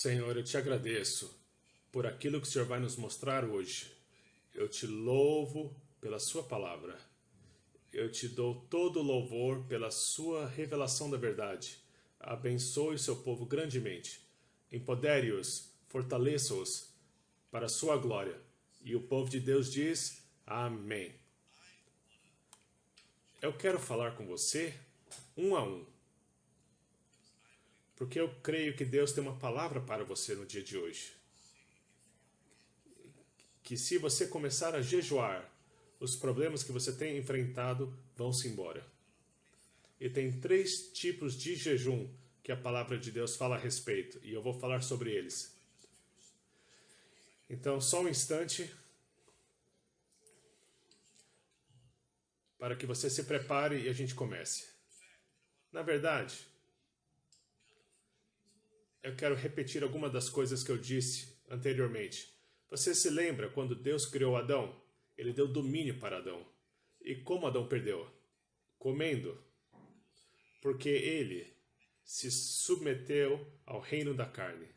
Senhor, eu te agradeço por aquilo que o Senhor vai nos mostrar hoje. Eu te louvo pela sua palavra. Eu te dou todo o louvor pela sua revelação da verdade. Abençoe o seu povo grandemente. Empodere-os, fortaleça-os para a sua glória. E o povo de Deus diz: Amém. Eu quero falar com você um a um, porque eu creio que Deus tem uma palavra para você no dia de hoje. Que se você começar a jejuar, os problemas que você tem enfrentado vão-se embora. E tem 3 tipos de jejum que a palavra de Deus fala a respeito, e eu vou falar sobre eles. Então, só um instante para que você se prepare e a gente comece. Na verdade, eu quero repetir algumas das coisas que eu disse anteriormente. Você se lembra quando Deus criou Adão? Ele deu domínio para Adão. E como Adão perdeu? Comendo. Porque ele se submeteu ao reino da carne.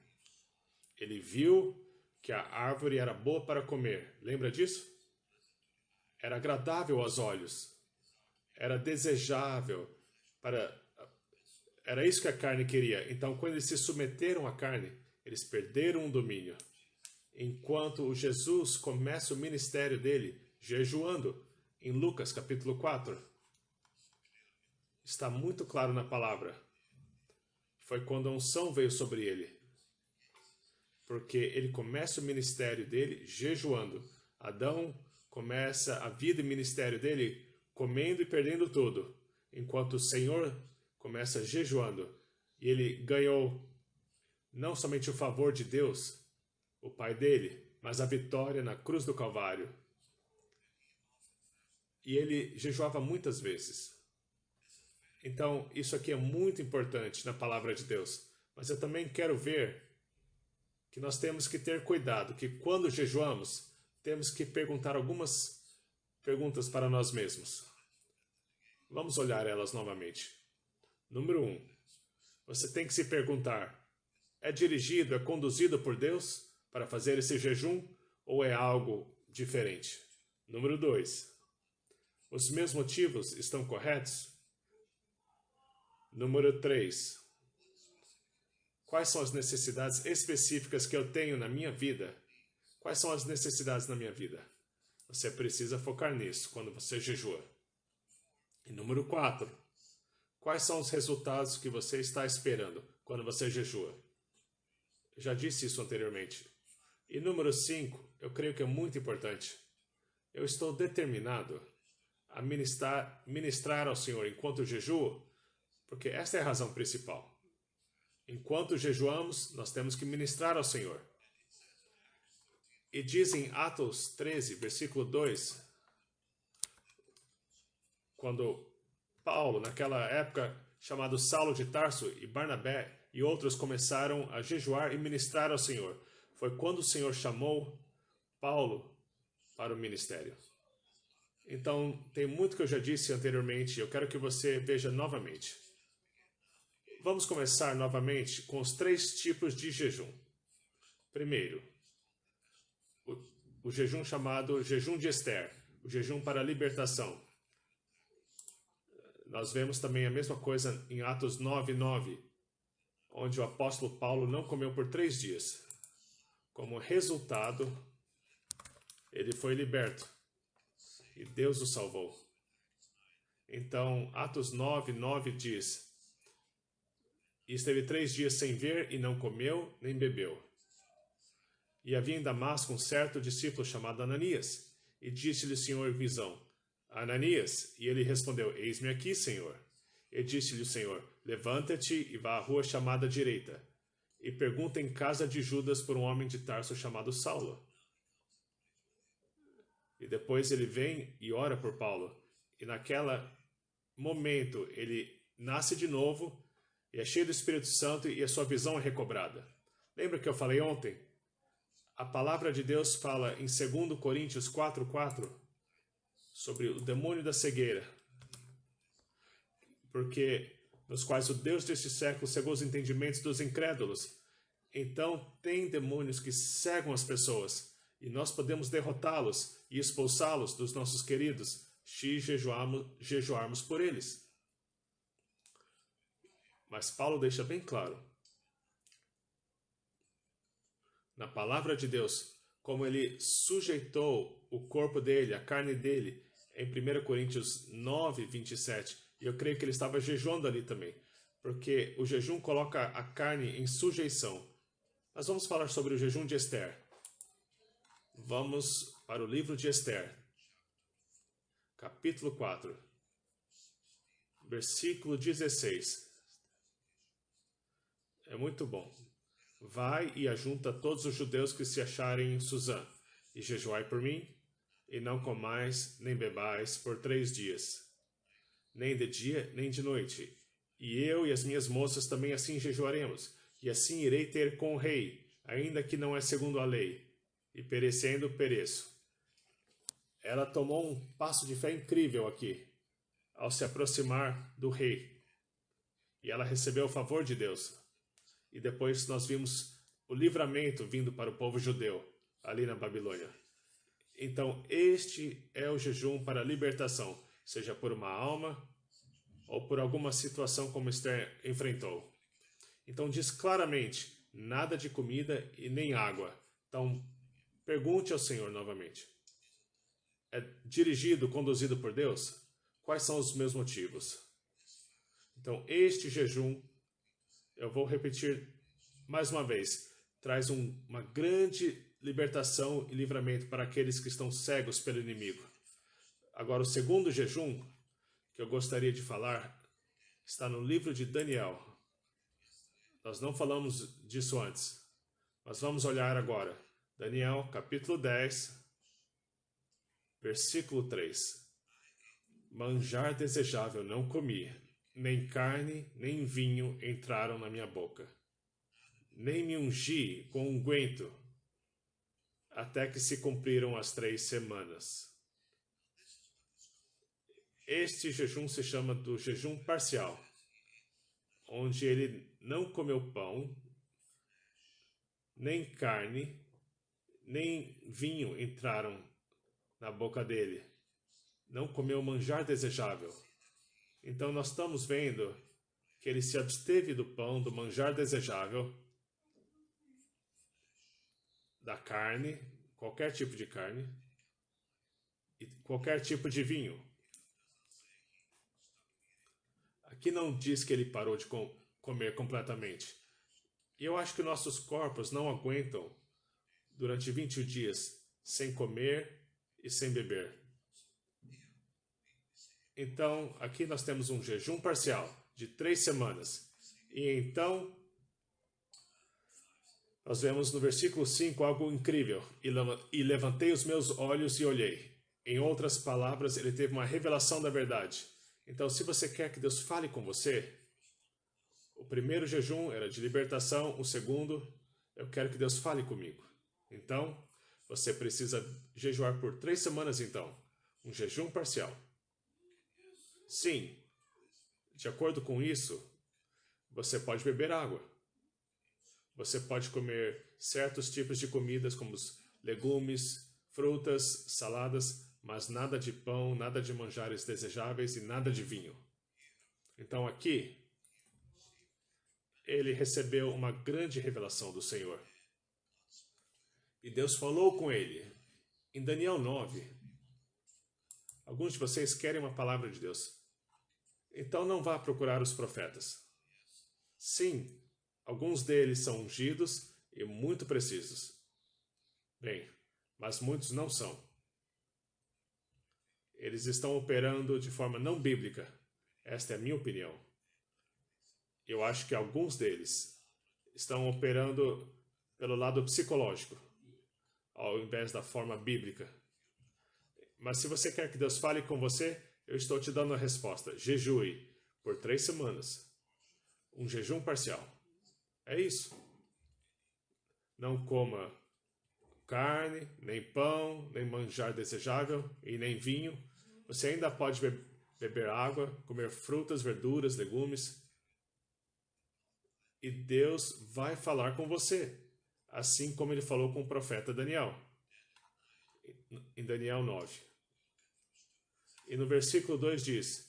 Ele viu que a árvore era boa para comer. Lembra disso? Era agradável aos olhos. Era desejável para... Era isso que a carne queria. Então, quando eles se submeteram à carne, eles perderam o domínio. Enquanto o Jesus começa o ministério dele jejuando, em Lucas capítulo 4, está muito claro na palavra. Foi quando a unção veio sobre ele. Porque ele começa o ministério dele jejuando. Adão começa a vida e ministério dele comendo e perdendo tudo. Enquanto o Senhor começa jejuando. E ele ganhou não somente o favor de Deus, o Pai dele, mas a vitória na cruz do Calvário. E ele jejuava muitas vezes. Então, isso aqui é muito importante na palavra de Deus. Mas eu também quero ver que nós temos que ter cuidado, que quando jejuamos, temos que perguntar algumas perguntas para nós mesmos. Vamos olhar elas novamente. Número 1. Você tem que se perguntar: é dirigido, é conduzido por Deus para fazer esse jejum ou é algo diferente? Número 2. Os meus motivos estão corretos? Número 3. Quais são as necessidades específicas que eu tenho na minha vida? Quais são as necessidades na minha vida? Você precisa focar nisso quando você jejua. E número 4. Quais são os resultados que você está esperando quando você jejua? Eu já disse isso anteriormente. E número 5, eu creio que é muito importante. Eu estou determinado a ministrar ao Senhor enquanto jejuo, porque esta é a razão principal. Enquanto jejuamos, nós temos que ministrar ao Senhor. E diz em Atos 13, versículo 2, quando Paulo, naquela época, chamado Saulo de Tarso, e Barnabé e outros começaram a jejuar e ministrar ao Senhor. Foi quando o Senhor chamou Paulo para o ministério. Então, tem muito que eu já disse anteriormente, eu quero que você veja novamente. Vamos começar novamente com os 3 tipos de jejum. Primeiro, o jejum chamado jejum de Esther, o jejum para a libertação. Nós vemos também a mesma coisa em Atos 9:9, onde o apóstolo Paulo não comeu por 3 dias. Como resultado, ele foi liberto e Deus o salvou. Então, Atos 9:9 diz: e esteve 3 dias sem ver e não comeu nem bebeu. E havia em Damasco um certo discípulo chamado Ananias, e disse-lhe o Senhor em visão: Ananias, e ele respondeu: eis-me aqui, Senhor. E disse-lhe o Senhor: levanta-te e vá à rua chamada direita, e pergunta em casa de Judas por um homem de Tarso chamado Saulo. E depois ele vem e ora por Paulo, e naquele momento ele nasce de novo, e é cheio do Espírito Santo e a sua visão é recobrada. Lembra que eu falei ontem? A palavra de Deus fala em 2 Coríntios 4:4 sobre o demônio da cegueira. Porque nos quais o Deus deste século cegou os entendimentos dos incrédulos, Então, tem demônios que cegam as pessoas, e nós podemos derrotá-los e expulsá-los dos nossos queridos se jejuarmos por eles. Mas Paulo deixa bem claro, na palavra de Deus, como ele sujeitou o corpo dele, a carne dele, em 1 Coríntios 9, 27. E eu creio que ele estava jejuando ali também, porque o jejum coloca a carne em sujeição. Nós vamos falar sobre o jejum de Esther. Vamos para o livro de Esther, capítulo 4, versículo 16. É muito bom. Vai e ajunta todos os judeus que se acharem em Suzã, e jejuai por mim, e não comais nem bebais por 3 dias, nem de dia nem de noite. E eu e as minhas moças também assim jejuaremos, e assim irei ter com o rei, ainda que não é segundo a lei, e perecendo, pereço. Ela tomou um passo de fé incrível aqui, ao se aproximar do rei. E ela recebeu o favor de Deus. E depois nós vimos o livramento vindo para o povo judeu, ali na Babilônia. Então, este é o jejum para a libertação, seja por uma alma ou por alguma situação como Esther enfrentou. Então, diz claramente, nada de comida e nem água. Então, pergunte ao Senhor novamente. É dirigido, conduzido por Deus? Quais são os meus motivos? Então, este jejum, eu vou repetir mais uma vez, traz uma grande libertação e livramento para aqueles que estão cegos pelo inimigo. Agora, o segundo jejum que eu gostaria de falar está no livro de Daniel. Nós não falamos disso antes, mas vamos olhar agora. Daniel, capítulo 10, versículo 3. Manjar desejável não comi, nem carne, nem vinho entraram na minha boca. Nem me ungi com unguento, até que se cumpriram as 3 semanas. Este jejum se chama do jejum parcial, onde ele não comeu pão, nem carne, nem vinho entraram na boca dele. Não comeu manjar desejável. Então nós estamos vendo que ele se absteve do pão, do manjar desejável, da carne, qualquer tipo de carne, e qualquer tipo de vinho. Aqui não diz que ele parou de comer completamente. E eu acho que nossos corpos não aguentam durante 21 dias sem comer e sem beber. Então, aqui nós temos um jejum parcial de 3 semanas. E então, nós vemos no versículo 5 algo incrível. E levantei os meus olhos e olhei. Em outras palavras, ele teve uma revelação da verdade. Então, se você quer que Deus fale com você, o primeiro jejum era de libertação, o segundo, eu quero que Deus fale comigo. Então, você precisa jejuar por 3 semanas então. Um jejum parcial. Sim, de acordo com isso, você pode beber água. Você pode comer certos tipos de comidas como os legumes, frutas, saladas, mas nada de pão, nada de manjares desejáveis e nada de vinho. Então aqui, ele recebeu uma grande revelação do Senhor. E Deus falou com ele. Em Daniel 9, alguns de vocês querem uma palavra de Deus. Então não vá procurar os profetas. Sim, alguns deles são ungidos e muito precisos. Bem, mas muitos não são. Eles estão operando de forma não bíblica. Esta é a minha opinião. Eu acho que alguns deles estão operando pelo lado psicológico, ao invés da forma bíblica. Mas se você quer que Deus fale com você, eu estou te dando a resposta. Jejue por 3 semanas. Um jejum parcial. É isso. Não coma carne, nem pão, nem manjar desejável e nem vinho. Você ainda pode beber água, comer frutas, verduras, legumes. e Deus vai falar com você, assim como ele falou com o profeta Daniel, em Daniel 9. E no versículo 2 diz: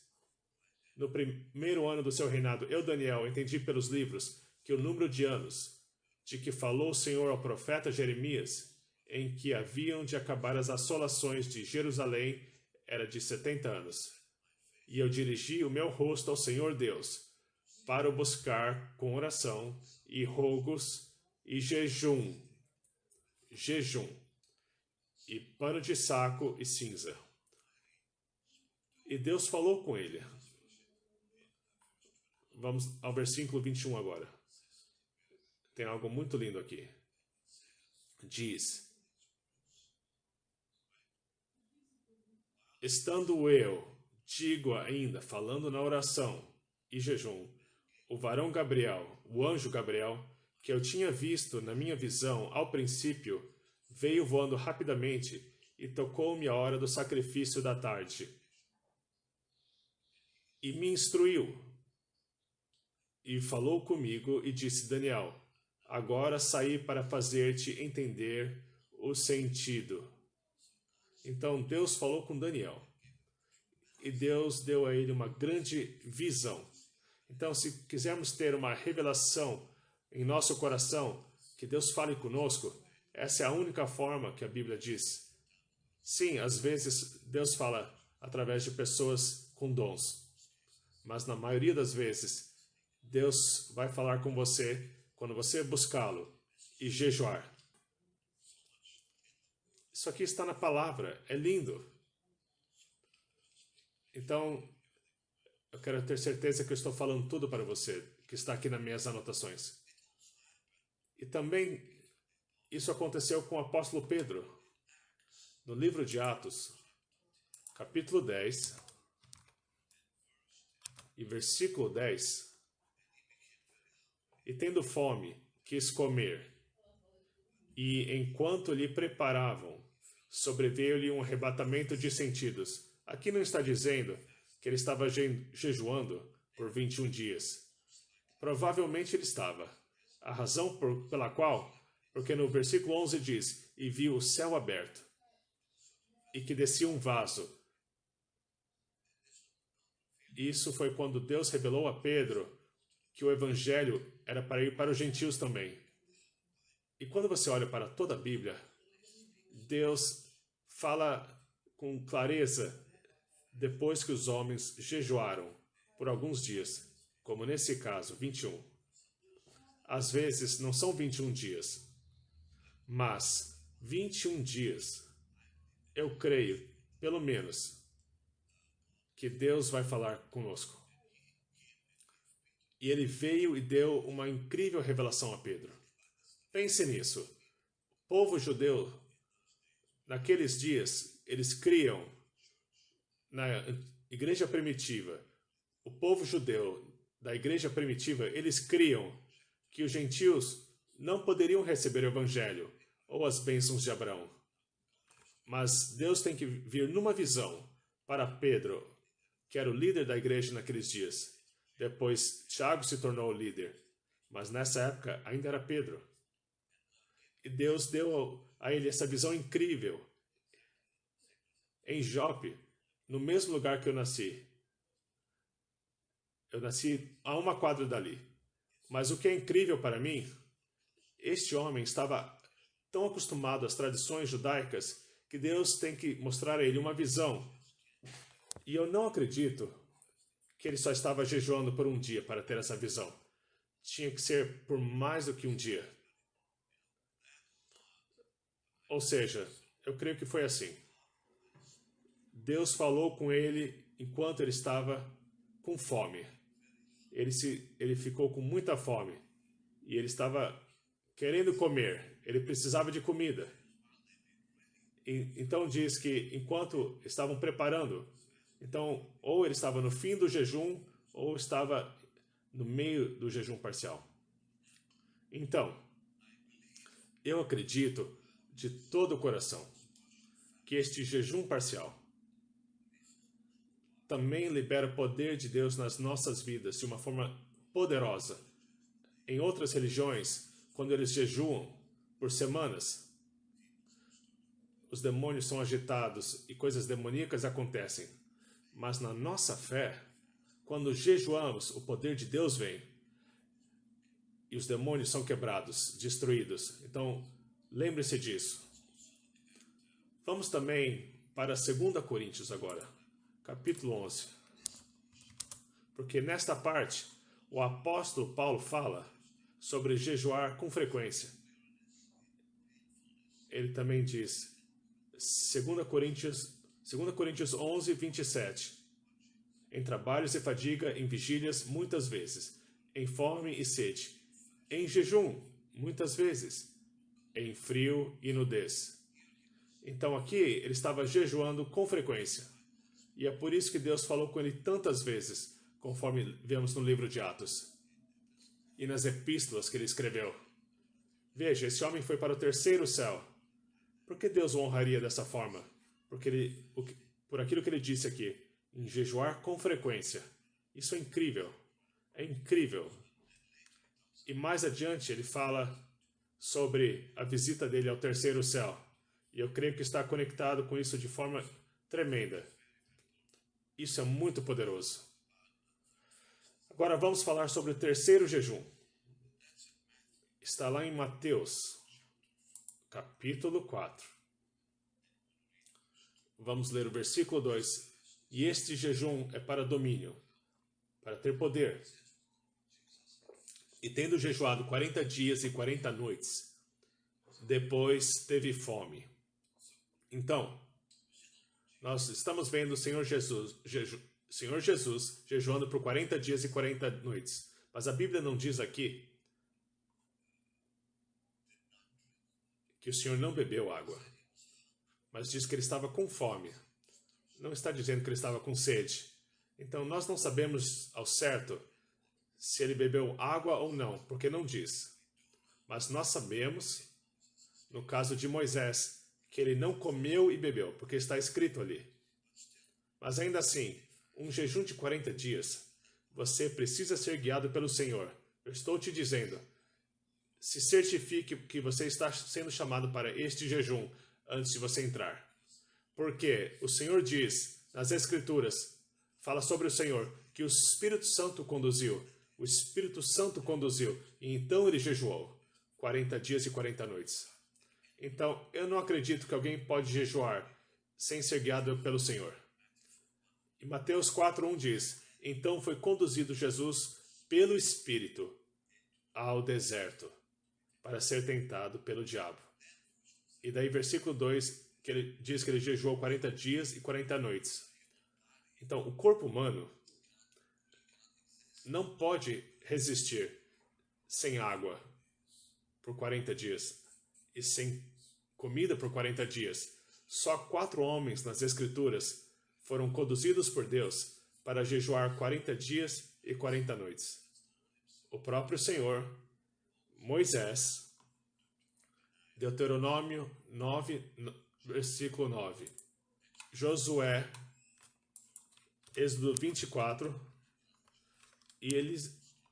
no primeiro ano do seu reinado, eu, Daniel, entendi pelos livros que o número de anos de que falou o Senhor ao profeta Jeremias, em que haviam de acabar as assolações de Jerusalém, era de 70 anos. E eu dirigi o meu rosto ao Senhor Deus, para o buscar com oração e rogos e jejum, e pano de saco e cinza. E Deus falou com ele. Vamos ao versículo 21 agora. Tem algo muito lindo aqui. Diz: estando eu, digo ainda, falando na oração e jejum, o varão Gabriel, o anjo Gabriel, que eu tinha visto na minha visão ao princípio, veio voando rapidamente e tocou-me a hora do sacrifício da tarde. E me instruiu, e falou comigo e disse: Daniel, agora saí para fazer-te entender o sentido. Então Deus falou com Daniel, e Deus deu a ele uma grande visão. Então, se quisermos ter uma revelação em nosso coração, que Deus fale conosco, essa é a única forma que a Bíblia diz. Sim, às vezes Deus fala através de pessoas com dons, mas na maioria das vezes Deus vai falar com você quando você buscá-lo e jejuar. Isso aqui está na palavra, é lindo. Então, eu quero ter certeza que eu estou falando tudo para você, que está aqui nas minhas anotações. E também, isso aconteceu com o apóstolo Pedro, no livro de Atos, capítulo 10, e versículo 10. E tendo fome, quis comer. E enquanto lhe preparavam, sobreveio-lhe um arrebatamento de sentidos. Aqui não está dizendo que ele estava jejuando por 21 dias. Provavelmente ele estava. A razão pela qual, porque no versículo 11 diz, e viu o céu aberto, e que descia um vaso. Isso foi quando Deus revelou a Pedro que o evangelho era para ir para os gentios também. E quando você olha para toda a Bíblia, Deus fala com clareza depois que os homens jejuaram por alguns dias, como nesse caso, 21. Às vezes não são 21 dias, mas 21 dias, eu creio, pelo menos, que Deus vai falar conosco. E ele veio e deu uma incrível revelação a Pedro. Pense nisso. O povo judeu, naqueles dias, eles criam, na igreja primitiva, o povo judeu da igreja primitiva, eles criam que os gentios não poderiam receber o evangelho ou as bênçãos de Abraão. Mas Deus tem que vir numa visão para Pedro, que era o líder da igreja naqueles dias. Depois, Tiago se tornou o líder, mas nessa época ainda era Pedro. E Deus deu a ele essa visão incrível. Em Jope, no mesmo lugar que eu nasci. Eu nasci a uma quadra dali. Mas o que é incrível para mim, este homem estava tão acostumado às tradições judaicas que Deus tem que mostrar a ele uma visão. E eu não acredito que ele só estava jejuando por um dia para ter essa visão. Tinha que ser por mais do que um dia. Ou seja, eu creio que foi assim. Deus falou com ele enquanto ele estava com fome. Ele ficou com muita fome. E ele estava querendo comer. Ele precisava de comida. Então diz que enquanto estavam preparando, então ou ele estava no fim do jejum ou estava no meio do jejum parcial. Então, eu acredito de todo o coração que este jejum parcial também libera o poder de Deus nas nossas vidas de uma forma poderosa. Em outras religiões, quando eles jejuam por semanas, os demônios são agitados e coisas demoníacas acontecem. Mas na nossa fé, quando jejuamos, o poder de Deus vem. E os demônios são quebrados, destruídos. Então, lembre-se disso. Vamos também para 2 Coríntios agora, capítulo 11. Porque nesta parte, o apóstolo Paulo fala sobre jejuar com frequência. Ele também diz, 2 Coríntios 11, 27. Em trabalhos e fadiga, em vigílias, muitas vezes. Em fome e sede. Em jejum, muitas vezes. Em frio e nudez. Então aqui, ele estava jejuando com frequência. E é por isso que Deus falou com ele tantas vezes, conforme vemos no livro de Atos. E nas epístolas que ele escreveu. Veja, esse homem foi para o terceiro céu. Por que Deus o honraria dessa forma? Por aquilo que ele disse aqui, em jejuar com frequência. Isso é incrível. É incrível. E mais adiante ele fala sobre a visita dele ao terceiro céu. E eu creio que está conectado com isso de forma tremenda. Isso é muito poderoso. Agora vamos falar sobre o terceiro jejum. Está lá em Mateus, capítulo 4. Vamos ler o versículo 2. E este jejum é para domínio, para ter poder. E tendo jejuado 40 dias e 40 noites, depois teve fome. Então, nós estamos vendo o Senhor Jesus jejuando por 40 dias e 40 noites. Mas a Bíblia não diz aqui que o Senhor não bebeu água, mas diz que ele estava com fome. Não está dizendo que ele estava com sede. Então nós não sabemos ao certo se ele bebeu água ou não, porque não diz. Mas nós sabemos, no caso de Moisés, que ele não comeu e bebeu, porque está escrito ali. Mas ainda assim, um jejum de 40 dias, você precisa ser guiado pelo Senhor. Eu estou te dizendo, se certifique que você está sendo chamado para este jejum antes de você entrar. Porque o Senhor diz nas Escrituras, fala sobre o Senhor, que o Espírito Santo conduziu. O Espírito Santo conduziu. E então ele jejuou 40 dias e 40 noites. Então, eu não acredito que alguém pode jejuar sem ser guiado pelo Senhor. E Mateus 4:1 diz, então foi conduzido Jesus pelo Espírito ao deserto para ser tentado pelo diabo. E daí versículo 2, que ele diz que ele jejuou 40 dias e 40 noites. Então, o corpo humano não pode resistir sem água por 40 dias e sem comida por 40 dias. Só 4 homens nas Escrituras foram conduzidos por Deus para jejuar 40 dias e 40 noites. O próprio Senhor, Moisés, Deuteronômio 9, versículo 9, Josué, Êxodo 24 e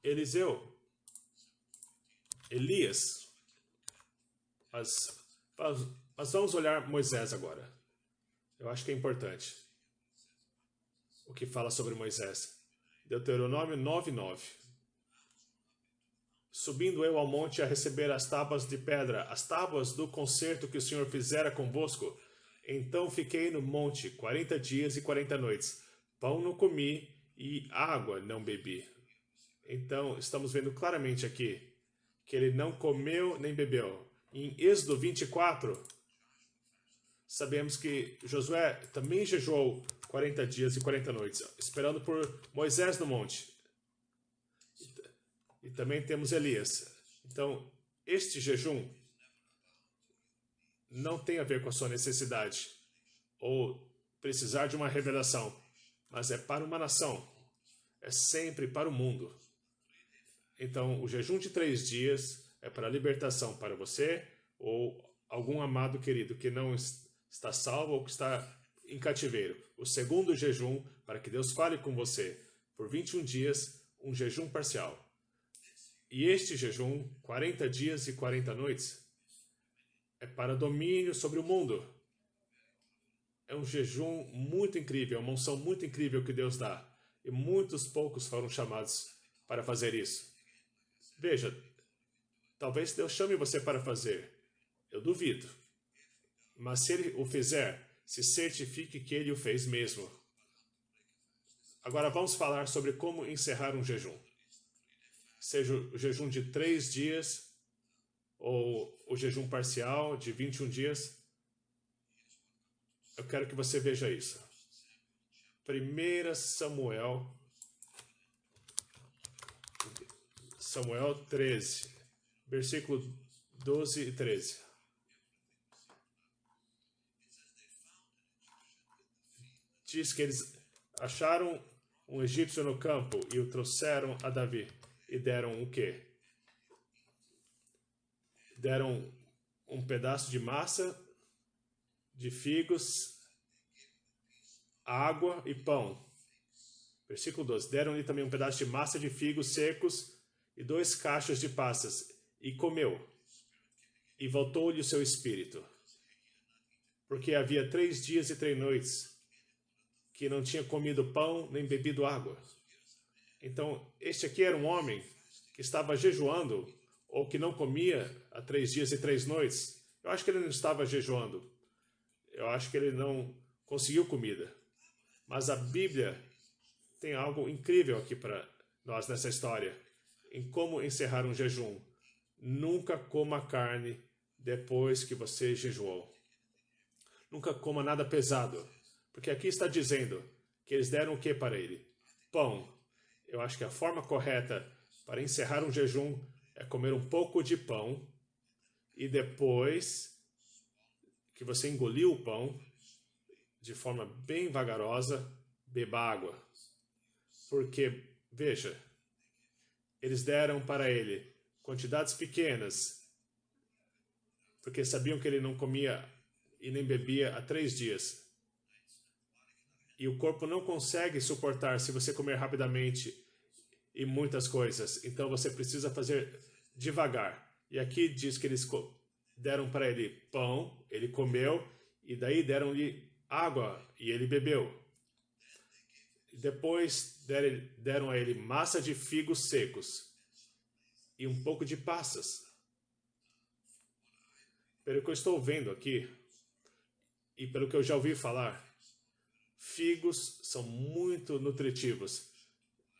Eliseu, Elias. Mas vamos olhar Moisés agora. Eu acho que é importante o que fala sobre Moisés. Deuteronômio 9:9. Subindo eu ao monte a receber as tábuas de pedra, as tábuas do concerto que o Senhor fizera convosco, então fiquei no monte 40 dias e 40 noites. Pão não comi e água não bebi. Então, estamos vendo claramente aqui que ele não comeu nem bebeu. Em Êxodo 24, sabemos que Josué também jejuou 40 dias e 40 noites, esperando por Moisés no monte. E também temos Elias. Então, este jejum não tem a ver com a sua necessidade ou precisar de uma revelação, mas é para uma nação. É sempre para o mundo. Então, o jejum de 3 dias é para libertação para você ou algum amado querido que não está salvo ou que está em cativeiro. O segundo jejum, para que Deus fale com você por 21 dias, um jejum parcial. E este jejum, 40 dias e 40 noites, é para domínio sobre o mundo. É um jejum muito incrível, uma unção muito incrível que Deus dá. E muitos poucos foram chamados para fazer isso. Veja, talvez Deus chame você para fazer. Eu duvido. Mas se Ele o fizer, se certifique que Ele o fez mesmo. Agora vamos falar sobre como encerrar um jejum. Seja o jejum de 3 dias ou o jejum parcial de 21 dias. Eu quero que você veja isso. 1 Samuel 13, versículo 12 e 13. Diz que eles acharam um egípcio no campo e o trouxeram a Davi. E deram o quê? Deram um pedaço de massa, de figos, água e pão. Versículo 12. Deram-lhe também um pedaço de massa de figos secos e 2 cachos de passas. E comeu. E voltou-lhe o seu espírito. Porque havia 3 dias e 3 noites que não tinha comido pão nem bebido água. Então, este aqui era um homem que estava jejuando, ou que não comia há 3 dias e 3 noites. Eu acho que ele não estava jejuando. Eu acho que ele não conseguiu comida. Mas a Bíblia tem algo incrível aqui para nós nessa história. Em como encerrar um jejum. Nunca coma carne depois que você jejuou. Nunca coma nada pesado. Porque aqui está dizendo que eles deram o que para ele? Pão. Eu acho que a forma correta para encerrar um jejum é comer um pouco de pão e depois que você engoliu o pão, de forma bem vagarosa, beba água. Porque, veja, eles deram para ele quantidades pequenas, porque sabiam que ele não comia e nem bebia há 3 dias. E o corpo não consegue suportar se você comer rapidamente e muitas coisas. Então você precisa fazer devagar. E aqui diz que eles deram para ele pão, ele comeu, e daí deram-lhe água, e ele bebeu. Depois deram a ele massa de figos secos e um pouco de passas. Pelo que eu estou vendo aqui, e pelo que eu já ouvi falar, figos são muito nutritivos.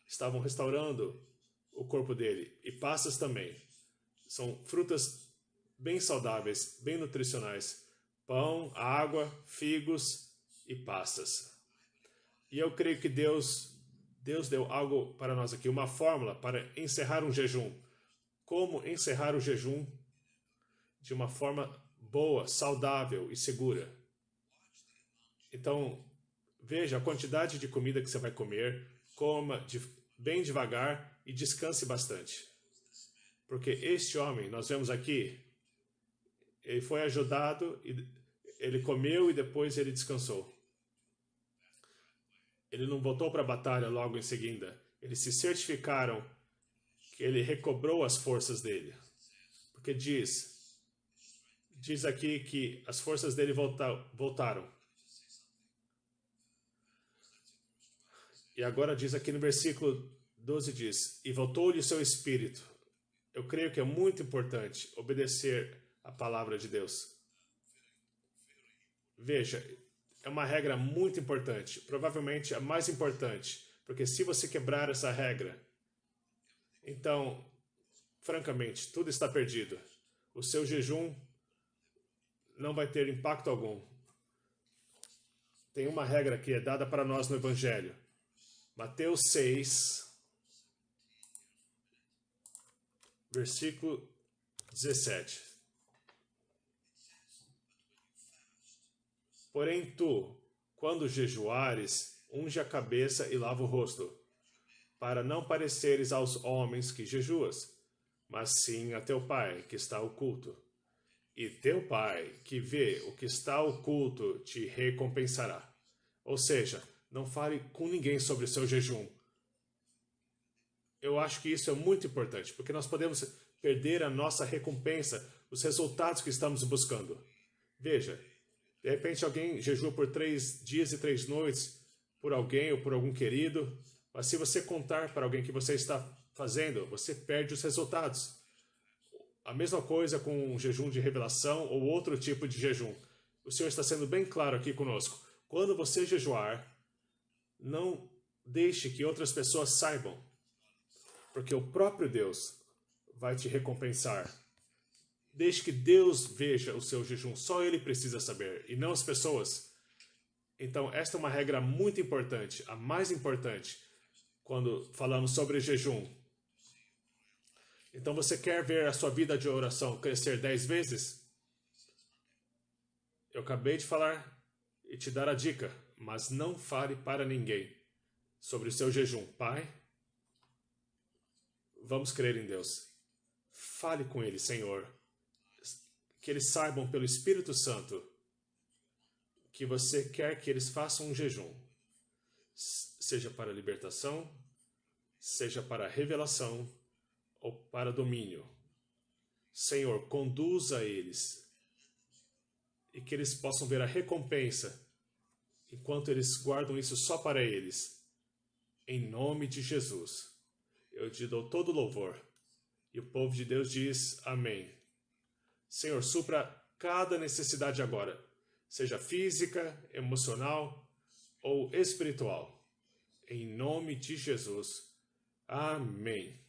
Estavam restaurando o corpo dele. E passas também. São frutas bem saudáveis, bem nutricionais. Pão, água, figos e passas. E eu creio que Deus deu algo para nós aqui, uma fórmula para encerrar um jejum. Como encerrar o jejum de uma forma boa, saudável e segura. Então, veja a quantidade de comida que você vai comer, coma bem devagar e descanse bastante. Porque este homem, nós vemos aqui, ele foi ajudado, ele comeu e depois ele descansou. Ele não voltou para a batalha logo em seguida. Eles se certificaram que ele recobrou as forças dele. Porque diz aqui que as forças dele voltaram. E agora diz aqui no versículo 12, diz, e voltou-lhe o seu espírito. Eu creio que é muito importante obedecer a palavra de Deus. Veja, é uma regra muito importante, provavelmente a mais importante, porque se você quebrar essa regra, então, francamente, tudo está perdido. O seu jejum não vai ter impacto algum. Tem uma regra que é dada para nós no Evangelho. Mateus 6, versículo 17. Porém tu, quando jejuares, unge a cabeça e lava o rosto, para não pareceres aos homens que jejuas, mas sim a teu Pai que está oculto. E teu Pai que vê o que está oculto te recompensará. Ou seja, não fale com ninguém sobre o seu jejum. eu acho que isso é muito importante, porque nós podemos perder a nossa recompensa, os resultados que estamos buscando. Veja, de repente alguém jejua por 3 dias e 3 noites por alguém ou por algum querido, mas se você contar para alguém que você está fazendo, você perde os resultados. A mesma coisa com um jejum de revelação ou outro tipo de jejum. O Senhor está sendo bem claro aqui conosco. Quando você jejuar, não deixe que outras pessoas saibam, porque o próprio Deus vai te recompensar. Deixe que Deus veja o seu jejum, só Ele precisa saber, e não as pessoas. Então, esta é uma regra muito importante, a mais importante, quando falamos sobre jejum. Então, você quer ver a sua vida de oração crescer 10 vezes? Eu acabei de falar e te dar a dica, mas não fale para ninguém sobre o seu jejum. Pai, vamos crer em Deus. Fale com Ele, Senhor. Que eles saibam pelo Espírito Santo que você quer que eles façam um jejum. Seja para libertação, seja para revelação ou para domínio. Senhor, conduza eles e que eles possam ver a recompensa enquanto eles guardam isso só para eles. Em nome de Jesus, eu te dou todo louvor. E o povo de Deus diz amém. Senhor, supra cada necessidade agora, seja física, emocional ou espiritual. Em nome de Jesus. Amém.